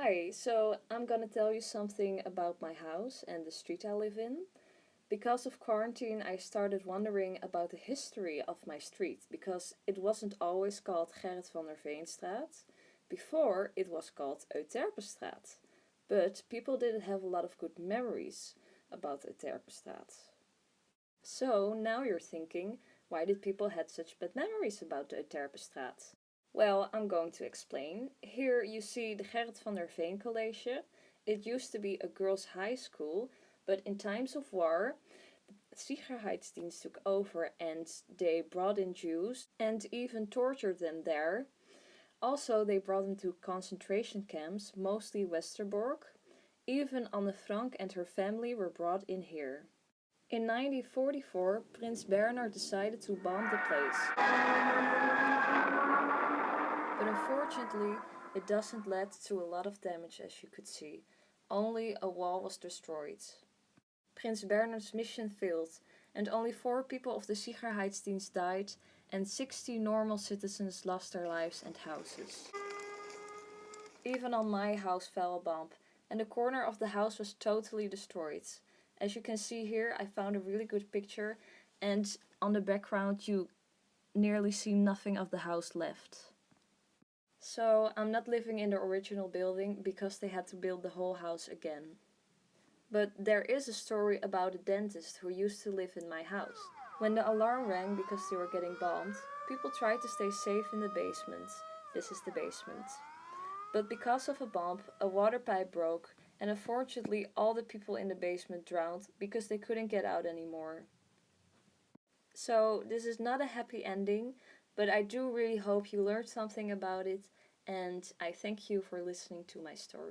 Hi, so I'm gonna tell you something about my house and the street I live in. Because of quarantine, I started wondering about the history of my street because it wasn't always called Gerrit van der Veenstraat. Before, it was called Euterpenstraat. But people didn't have a lot of good memories about Euterpenstraat. So now you're thinking, why did people have such bad memories about the Euterpenstraat? Well, I'm going to explain. Here you see the Gerrit van der Veen College. It used to be a girls' high school, but in times of war, the Sicherheidsdienst took over and they brought in Jews and even tortured them there. Also, they brought them to concentration camps, mostly Westerbork. Even Anne Frank and her family were brought in here. In 1944, Prince Bernhard decided to bomb the place. But unfortunately, it doesn't lead to a lot of damage as you could see. Only a wall was destroyed. Prince Bernhard's mission failed and only 4 people of the Sicherheidsdienst died and 60 normal citizens lost their lives and houses. Even on my house fell a bomb and the corner of the house was totally destroyed. As you can see here, I found a really good picture and on the background you nearly see nothing of the house left. So I'm not living in the original building because they had to build the whole house again. But there is a story about a dentist who used to live in my house. When the alarm rang because they were getting bombed, people tried to stay safe in the basement. This is the basement. But because of a bomb, a water pipe broke and unfortunately all the people in the basement drowned because they couldn't get out anymore. So this is not a happy ending, but I do really hope you learned something about it, and I thank you for listening to my story.